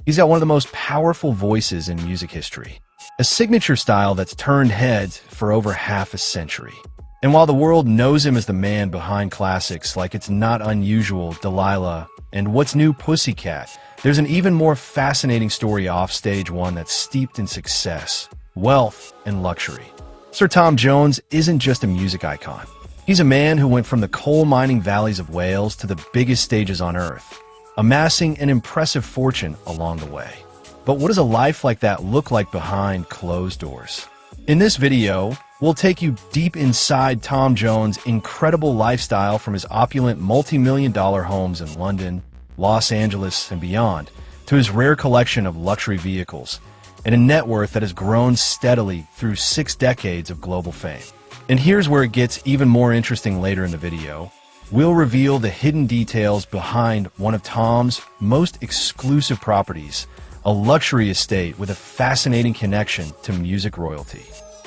He's got one of the most powerful voices in music history, a signature style that's turned heads for over half a century. And while the world knows him as the man behind classics like It's Not Unusual, Delilah, and What's New, Pussycat, there's an even more fascinating story offstage, one that's steeped in success, wealth, and luxury. Sir Tom Jones isn't just a music icon. He's a man who went from the coal mining valleys of Wales to the biggest stages on earth, amassing an impressive fortune along the way. But what does a life like that look like behind closed doors? In this video, we'll take you deep inside Tom Jones' incredible lifestyle, from his opulent multi-million-dollar homes in London, Los Angeles, and beyond, to his rare collection of luxury vehicles and a net worth that has grown steadily through 6 decades of global fame. And here's where it gets even more interesting. Later in the video, we'll reveal the hidden details behind one of Tom's most exclusive properties, a luxury estate with a fascinating connection to music royalty.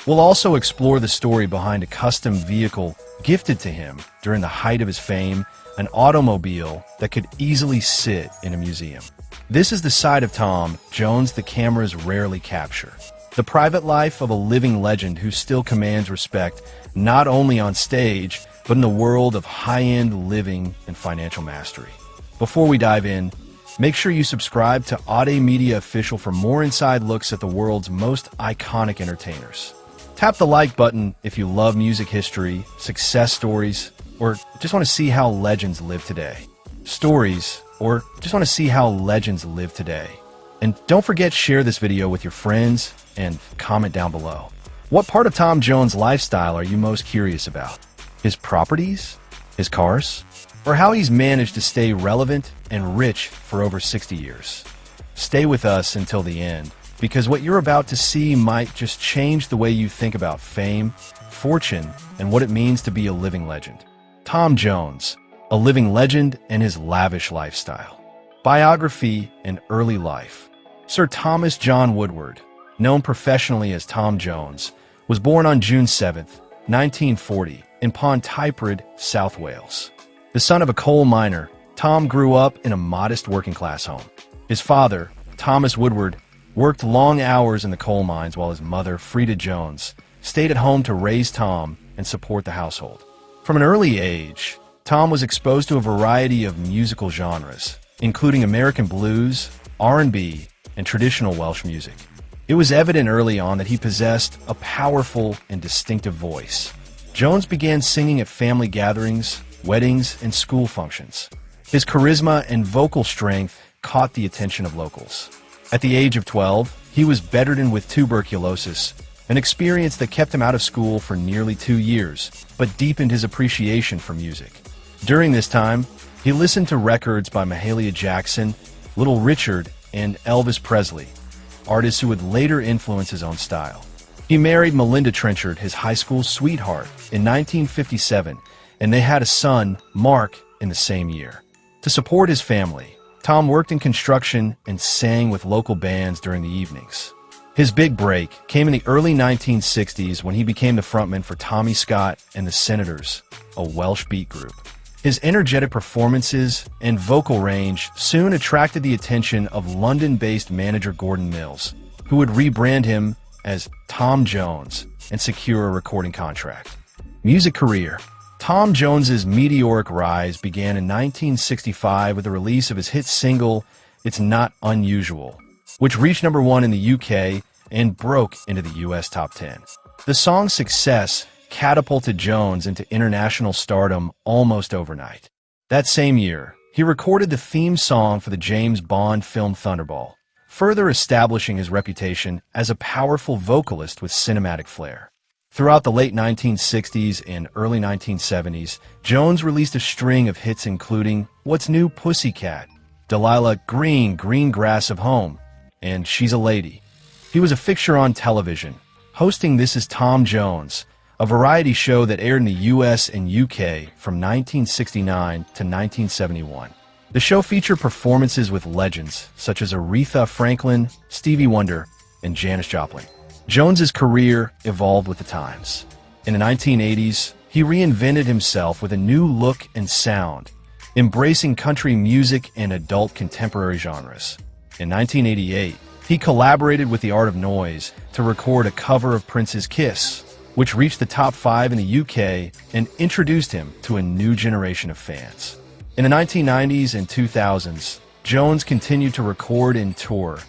We'll also explore the story behind a custom vehicle gifted to him during the height of his fame, an automobile that could easily sit in a museum. This is the side of Tom Jones the cameras rarely capture. The private life of a living legend who still commands respect not only on stage, but in the world of high-end living and financial mastery. Before we dive in, make sure you subscribe to Aude Media Official for more inside looks at the world's most iconic entertainers. Tap the like button if you love music history, success stories, or just want to see how legends live today. And don't forget, share this video with your friends and comment down below. What part of Tom Jones' lifestyle are you most curious about? His properties? His cars? Or how he's managed to stay relevant and rich for over 60 years? Stay with us until the end, because what you're about to see might just change the way you think about fame, fortune, and what it means to be a living legend. Tom Jones, a living legend, and his lavish lifestyle. Biography and early life. Sir Thomas John Woodward, known professionally as Tom Jones, was born on June 7, 1940, in Pontypridd, South Wales. The son of a coal miner, Tom grew up in a modest working-class home. His father, Thomas Woodward, worked long hours in the coal mines, while his mother, Freda Jones, stayed at home to raise Tom and support the household. From an early age, Tom was exposed to a variety of musical genres, including American blues, R&B, and traditional Welsh music. It was evident early on that he possessed a powerful and distinctive voice. Jones began singing at family gatherings, weddings, and school functions. His charisma and vocal strength caught the attention of locals. At the age of 12, he was bedridden with tuberculosis, an experience that kept him out of school for nearly 2 years, but deepened his appreciation for music. During this time, he listened to records by Mahalia Jackson, Little Richard, and Elvis Presley, artists who would later influence his own style. He married Melinda Trenchard, his high school sweetheart, in 1957, and they had a son, Mark, in the same year. To support his family, Tom worked in construction and sang with local bands during the evenings. His big break came in the early 1960s when he became the frontman for Tommy Scott and the Senators, a Welsh beat group. His energetic performances and vocal range soon attracted the attention of London-based manager Gordon Mills, who would rebrand him as Tom Jones and secure a recording contract. Music career. Tom Jones's meteoric rise began in 1965 with the release of his hit single, It's Not Unusual, which reached #1 in the UK and broke into the US top 10. The song's success catapulted Jones into international stardom almost overnight. That same year, he recorded the theme song for the James Bond film Thunderball, further establishing his reputation as a powerful vocalist with cinematic flair. Throughout the late 1960s and early 1970s, Jones released a string of hits including What's New, Pussycat, Delilah, Green Grass of Home, and She's a Lady. He was a fixture on television, hosting This Is Tom Jones, a variety show that aired in the US and UK from 1969 to 1971. The show featured performances with legends such as Aretha Franklin, Stevie Wonder, and Janis Joplin. Jones's career evolved with the times. In the 1980s, he reinvented himself with a new look and sound, embracing country music and adult contemporary genres. In 1988, he collaborated with The Art of Noise to record a cover of Prince's Kiss, which reached the top 5 in the UK and introduced him to a new generation of fans. In the 1990s and 2000s, Jones continued to record and tour,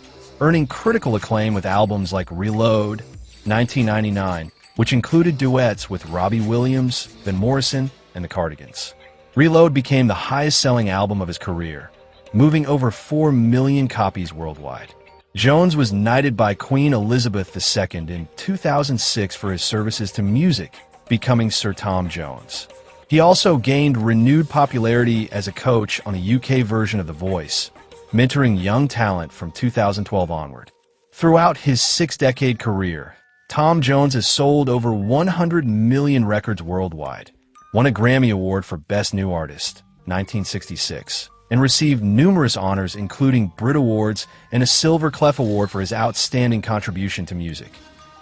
earning critical acclaim with albums like Reload, 1999, which included duets with Robbie Williams, Van Morrison, and the Cardigans. Reload became the highest-selling album of his career, moving over 4 million copies worldwide. Jones was knighted by Queen Elizabeth II in 2006 for his services to music, becoming Sir Tom Jones. He also gained renewed popularity as a coach on the UK version of The Voice, mentoring young talent from 2012 onward. Throughout his 6-decade career, Tom Jones has sold over 100 million records worldwide, won a Grammy Award for Best New Artist, 1966, and received numerous honors including Brit Awards and a Silver Clef Award for his outstanding contribution to music.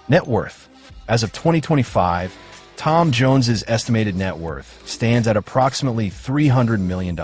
Net worth. As of 2025, Tom Jones's estimated net worth stands at approximately $300 million.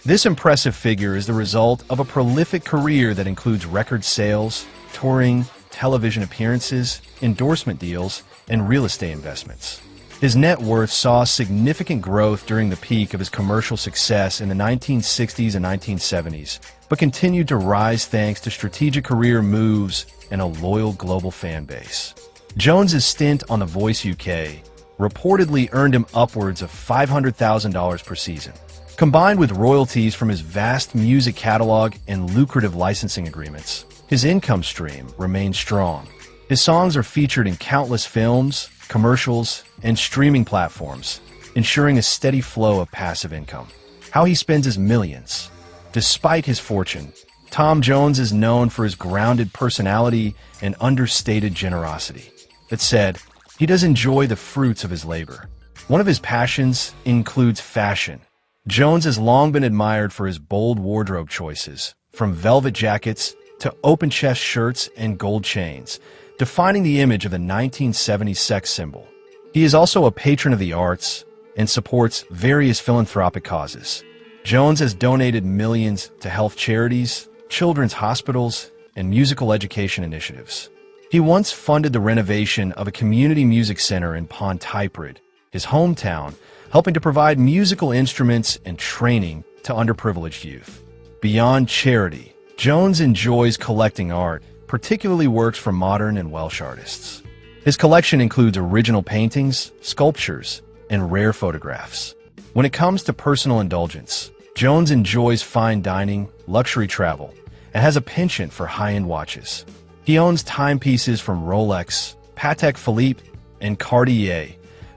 This impressive figure is the result of a prolific career that includes record sales, touring, television appearances, endorsement deals, and real estate investments. His net worth saw significant growth during the peak of his commercial success in the 1960s and 1970s, but continued to rise thanks to strategic career moves and a loyal global fan base. Jones's stint on The Voice UK reportedly earned him upwards of $500,000 per season. Combined with royalties from his vast music catalog and lucrative licensing agreements, his income stream remains strong. His songs are featured in countless films, commercials, and streaming platforms, ensuring a steady flow of passive income. How he spends his millions. Despite his fortune, Tom Jones is known for his grounded personality and understated generosity. That said, he does enjoy the fruits of his labor. One of his passions includes fashion. Jones has long been admired for his bold wardrobe choices, from velvet jackets to open-chest shirts and gold chains, defining the image of the 1970s sex symbol. He is also a patron of the arts and supports various philanthropic causes. Jones has donated millions to health charities, children's hospitals, and musical education initiatives. He once funded the renovation of a community music center in Pontypridd, his hometown, helping to provide musical instruments and training to underprivileged youth. Beyond charity, Jones enjoys collecting art, particularly works from modern and Welsh artists. His collection includes original paintings, sculptures, and rare photographs. When it comes to personal indulgence, Jones enjoys fine dining, luxury travel, and has a penchant for high-end watches. He owns timepieces from Rolex, Patek Philippe, and Cartier,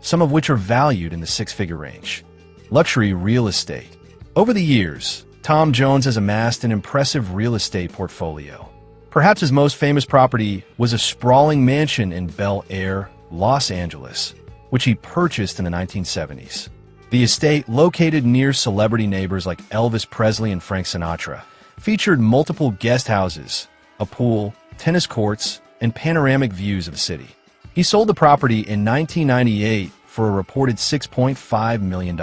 some of which are valued in the six-figure range. Luxury real estate. Over the years, Tom Jones has amassed an impressive real estate portfolio. Perhaps his most famous property was a sprawling mansion in Bel Air, Los Angeles, which he purchased in the 1970s. The estate, located near celebrity neighbors like Elvis Presley and Frank Sinatra, featured multiple guest houses, a pool, tennis courts, and panoramic views of the city. He sold the property in 1998 for a reported $6.5 million.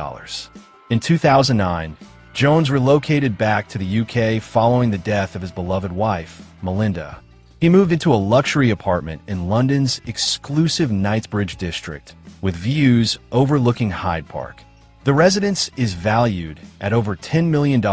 In 2009, Jones relocated back to the UK following the death of his beloved wife, Melinda. He moved into a luxury apartment in London's exclusive Knightsbridge district, with views overlooking Hyde Park. The residence is valued at over $10 million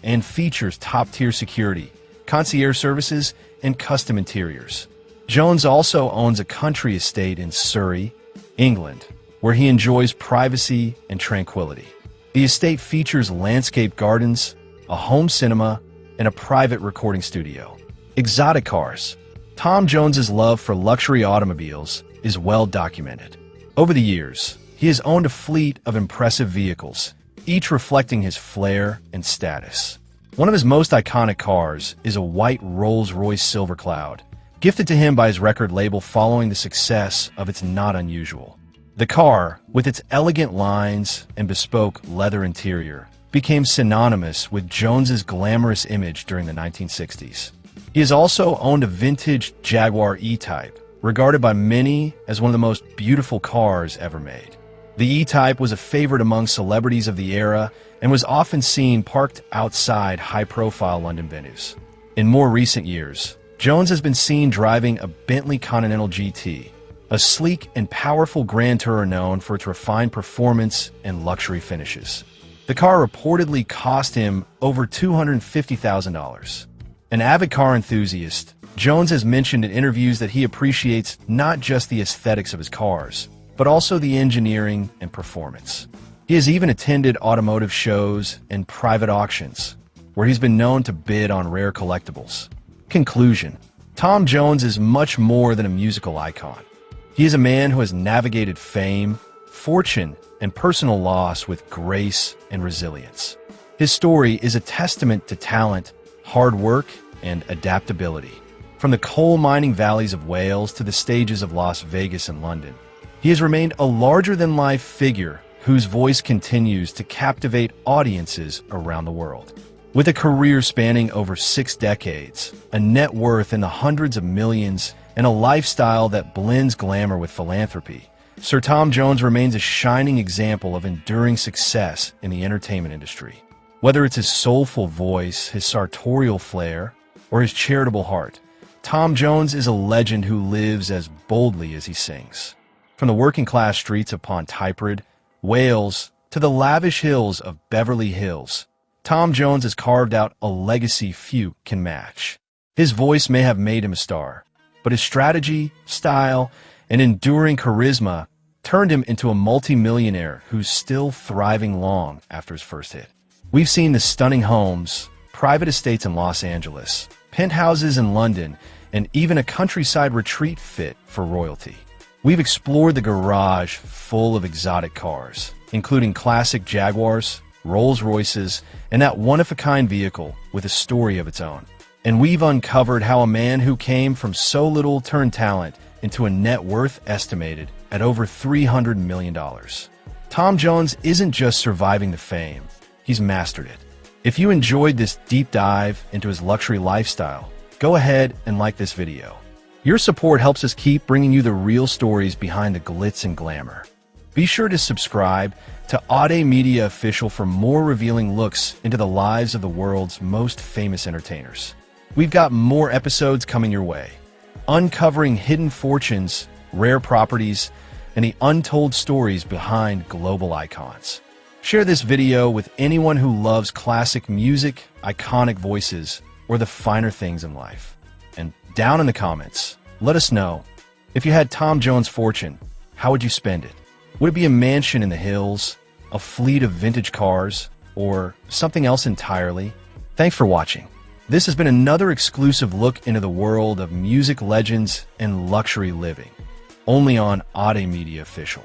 and features top-tier security, concierge services, and custom interiors. Jones also owns a country estate in Surrey, England, where he enjoys privacy and tranquility. The estate features landscape gardens, a home cinema, and a private recording studio. Exotic cars. Tom Jones's love for luxury automobiles is well documented. Over the years, he has owned a fleet of impressive vehicles, each reflecting his flair and status. One of his most iconic cars is a white Rolls-Royce Silver Cloud, gifted to him by his record label following the success of its Not Unusual. The car, with its elegant lines and bespoke leather interior, became synonymous with Jones's glamorous image during the 1960s. He has also owned a vintage Jaguar E-Type, regarded by many as one of the most beautiful cars ever made. The E-Type was a favorite among celebrities of the era and was often seen parked outside high-profile London venues. In more recent years, Jones has been seen driving a Bentley Continental GT, a sleek and powerful Grand Tourer known for its refined performance and luxury finishes. The car reportedly cost him over $250,000. An avid car enthusiast, Jones has mentioned in interviews that he appreciates not just the aesthetics of his cars, but also the engineering and performance. He has even attended automotive shows and private auctions, where he's been known to bid on rare collectibles. Conclusion: Tom Jones is much more than a musical icon. He is a man who has navigated fame, fortune, and personal loss with grace and resilience. His story is a testament to talent, hard work, and adaptability. From the coal mining valleys of Wales to the stages of Las Vegas and London, he has remained a larger-than-life figure whose voice continues to captivate audiences around the world. With a career spanning over 6 decades, a net worth in the hundreds of millions, and a lifestyle that blends glamour with philanthropy, Sir Tom Jones remains a shining example of enduring success in the entertainment industry. Whether it's his soulful voice, his sartorial flair, or his charitable heart, Tom Jones is a legend who lives as boldly as he sings. From the working-class streets of Pontypridd, Wales, to the lavish hills of Beverly Hills, Tom Jones has carved out a legacy few can match. His voice may have made him a star, but his strategy, style, and enduring charisma turned him into a multi-millionaire who's still thriving long after his first hit. We've seen the stunning homes, private estates in Los Angeles, penthouses in London, and even a countryside retreat fit for royalty. We've explored the garage full of exotic cars, including classic Jaguars, Rolls-Royces, and that one-of-a-kind vehicle with a story of its own. And we've uncovered how a man who came from so little turned talent into a net worth estimated at over $300 million. Tom Jones isn't just surviving the fame, he's mastered it. If you enjoyed this deep dive into his luxury lifestyle, go ahead and like this video. Your support helps us keep bringing you the real stories behind the glitz and glamour. Be sure to subscribe to Aude Media Official for more revealing looks into the lives of the world's most famous entertainers. We've got more episodes coming your way, uncovering hidden fortunes, rare properties, and the untold stories behind global icons. Share this video with anyone who loves classic music, iconic voices, or the finer things in life. And down in the comments, let us know, if you had Tom Jones' fortune, how would you spend it? Would it be a mansion in the hills, a fleet of vintage cars, or something else entirely? Thanks for watching. This has been another exclusive look into the world of music legends and luxury living, only on Aude Media Official.